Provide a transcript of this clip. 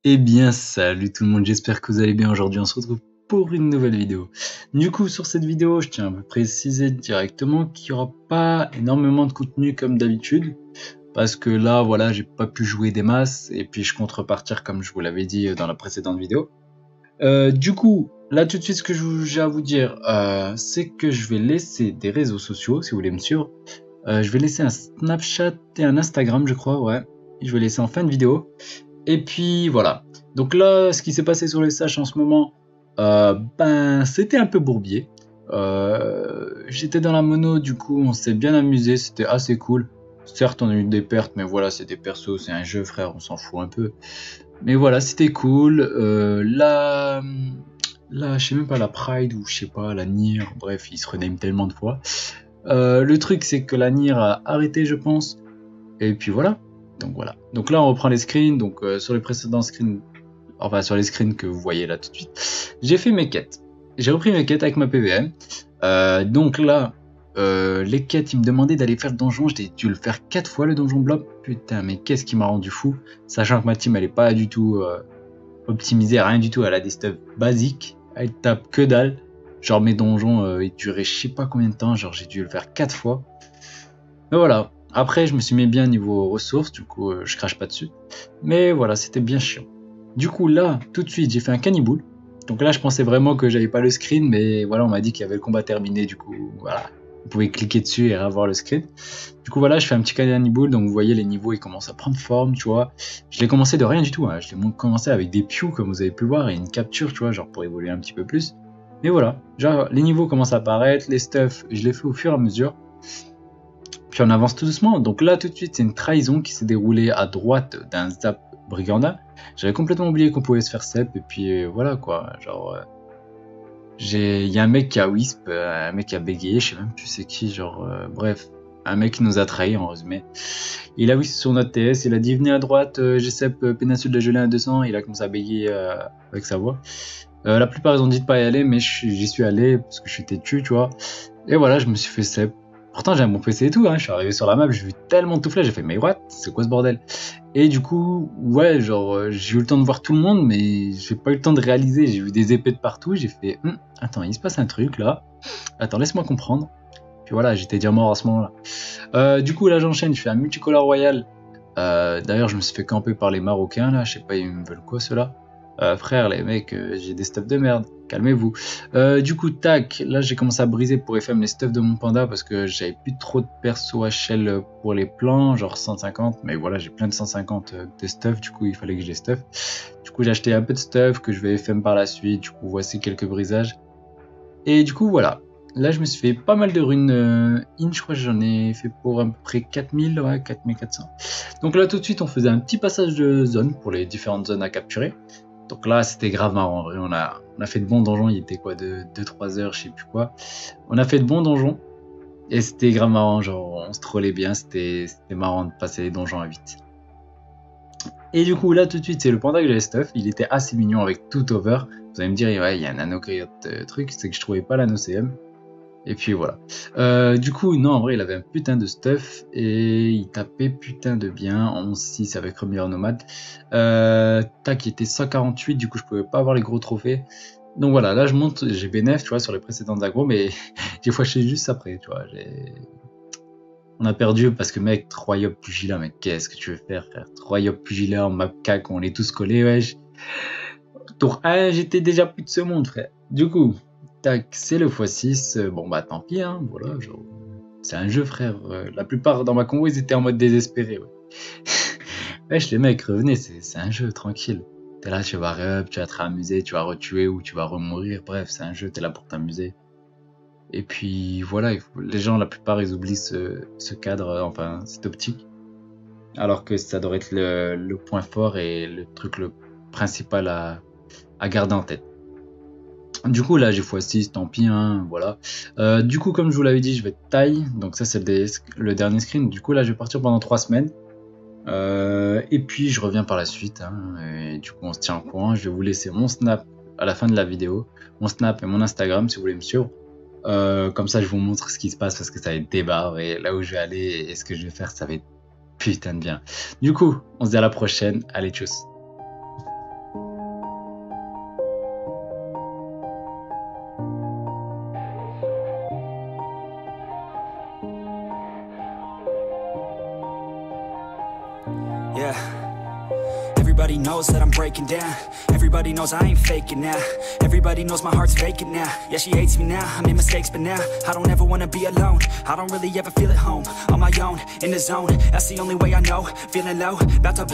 Eh bien, salut tout le monde, j'espère que vous allez bien. Aujourd'hui, on se retrouve pour une nouvelle vidéo. Du coup, sur cette vidéo, je tiens à vous préciser directement qu'il n'y aura pas énormément de contenu comme d'habitude. Parce que là, voilà, j'ai pas pu jouer des masses. Et puis, je compte repartir comme je vous l'avais dit dans la précédente vidéo. Du coup, là, tout de suite, ce que j'ai à vous dire, c'est que je vais laisser des réseaux sociaux, si vous voulez me suivre. Je vais laisser un Snapchat et un Instagram, je crois, ouais. Je vais laisser en fin de vidéo. Et puis voilà. Donc là, ce qui s'est passé sur les Saches en ce moment, c'était un peu bourbier. J'étais dans la mono, du coup, on s'est bien amusé, c'était assez cool. Certes, on a eu des pertes, mais voilà, c'est des persos, c'est un jeu, frère, on s'en fout un peu. Mais voilà, c'était cool. Là, je sais même pas, la Pride ou je sais pas, la NIR, bref, ils se renament tellement de fois. Le truc, c'est que la NIR a arrêté, je pense. Et puis voilà. Donc voilà. Donc là, on reprend les screens. Donc sur les précédents screens, enfin sur les screens que vous voyez là tout de suite, j'ai fait mes quêtes. J'ai repris mes quêtes avec ma PVM. Donc là, les quêtes, ils me demandaient d'aller faire le donjon. J'ai dû le faire 4 fois le donjon blob. Putain, mais qu'est-ce qui m'a rendu fou. Sachant que ma team, elle est pas du tout optimisée, rien du tout. Elle a des stuff basiques. Elle tape que dalle. Genre mes donjons, ils duraient je sais pas combien de temps. Genre j'ai dû le faire 4 fois. Mais voilà. Après, je me suis mis bien niveau ressources, du coup, je crache pas dessus. Mais voilà, c'était bien chiant. Du coup, là, tout de suite, j'ai fait un cannibal. Donc là, je pensais vraiment que j'avais pas le screen, mais voilà, on m'a dit qu'il y avait le combat terminé, du coup, voilà. Vous pouvez cliquer dessus et avoir le screen. Du coup, voilà, je fais un petit cannibal, donc vous voyez, les niveaux, ils commencent à prendre forme, tu vois. Je l'ai commencé de rien du tout, hein. Je l'ai commencé avec des pews, comme vous avez pu voir, et une capture, tu vois, genre pour évoluer un petit peu plus. Mais voilà, genre, les niveaux commencent à apparaître, les stuff, je les fais au fur et à mesure. Puis on avance tout doucement. Donc là, tout de suite, c'est une trahison qui s'est déroulée à droite d'un zap briganda. J'avais complètement oublié qu'on pouvait se faire cep. Et puis voilà quoi. Genre, il y a un mec qui a wisp, un mec qui a bégayé, je sais même plus c'est qui. Genre, bref, un mec qui nous a trahis en résumé. Il a wisp sur notre TS. Il a dit venez à droite, j'ai cep péninsule de gelée à 200. Il a commencé à bégayer avec sa voix. La plupart ils ont dit de pas y aller, mais j'y suis allé parce que je suis têtu, tu vois. Et voilà, je me suis fait cep. Pourtant, j'ai un bon PC et tout, hein. Je suis arrivé sur la map, j'ai vu tellement de flèches, j'ai fait, mais what? C'est quoi ce bordel? Et du coup, ouais, genre, j'ai eu le temps de voir tout le monde, mais j'ai pas eu le temps de réaliser. J'ai vu des épées de partout, j'ai fait, attends, il se passe un truc là. Attends, laisse-moi comprendre. Puis voilà, j'étais déjà mort à ce moment-là. Du coup, là, j'enchaîne, je fais un multicolore royal. D'ailleurs, je me suis fait camper par les Marocains, là, je sais pas, ils me veulent quoi, ceux-là? Frère, les mecs, j'ai des stuffs de merde, calmez-vous. Du coup, tac, là j'ai commencé à briser pour FM les stuffs de mon panda parce que j'avais plus trop de perso HL pour les plans, genre 150, mais voilà, j'ai plein de 150 de stuff, du coup il fallait que je les stuff. Du coup, j'ai acheté un peu de stuff que je vais FM par la suite, du coup, voici quelques brisages. Et du coup, voilà. Là, je me suis fait pas mal de runes in, je crois que j'en ai fait pour à peu près 4000, ouais, 4400. Donc là, tout de suite, on faisait un petit passage de zone pour les différentes zones à capturer. Donc là, c'était grave marrant. En vrai, on a fait de bons donjons. Il était quoi, de 2-3 heures, je sais plus quoi. On a fait de bons donjons. Et c'était grave marrant. Genre, on se trollait bien. C'était marrant de passer les donjons à vite. Et du coup, là, tout de suite, c'est le panda que j'avais stuff. Il était assez mignon avec tout over. Vous allez me dire, ouais, il y a un nano truc. C'est que je trouvais pas l'anneau CM. Et puis voilà. Du coup, non, en vrai, il avait un putain de stuff et il tapait putain de bien en 11-6 avec Remuer Nomade. Tac, il était 148, du coup, je pouvais pas avoir les gros trophées. Donc voilà, là, je monte, j'ai BNF, tu vois, sur les précédentes agros, mais j'ai fâché juste après, tu vois. On a perdu parce que, mec, 3 Yop Pugilat, mec, qu'est-ce que tu veux faire, frère? 3 Yop Pugilat en map CAC, on est tous collés, wesh. Tour 1, j'étais déjà plus de ce monde, frère. Du coup, tac, c'est le x6. Bon, bah tant pis, hein, voilà. Genre, c'est un jeu, frère. La plupart dans ma convo, ils étaient en mode désespéré, ouais. Wesh, les mecs, revenez, c'est un jeu, tranquille. T'es là, tu vas re-up, tu vas te amuser, tu vas retuer ou tu vas remourir. Bref, c'est un jeu, t'es là pour t'amuser. Et puis voilà, les gens, la plupart, ils oublient ce cadre, enfin, cette optique. Alors que ça devrait être le point fort et le truc le principal à garder en tête. Du coup, là, j'ai x6, tant pis, hein, voilà. Du coup, comme je vous l'avais dit, je vais taille. Donc ça, c'est le dernier screen. Du coup, là, je vais partir pendant 3 semaines. Et puis, je reviens par la suite. Hein, et du coup, on se tient au courant. Je vais vous laisser mon snap à la fin de la vidéo. Mon snap et mon Instagram, si vous voulez me suivre. Comme ça, je vous montre ce qui se passe parce que ça va être débarre. Et là où je vais aller et ce que je vais faire, ça va être putain de bien. Du coup, on se dit à la prochaine. Allez, tchuss. Everybody knows that I'm breaking down. Everybody knows I ain't faking now. Everybody knows my heart's vacant now. Yeah, she hates me now, I made mistakes but now I don't ever wanna be alone. I don't really ever feel at home. On my own, in the zone, that's the only way I know. Feeling low, about to blow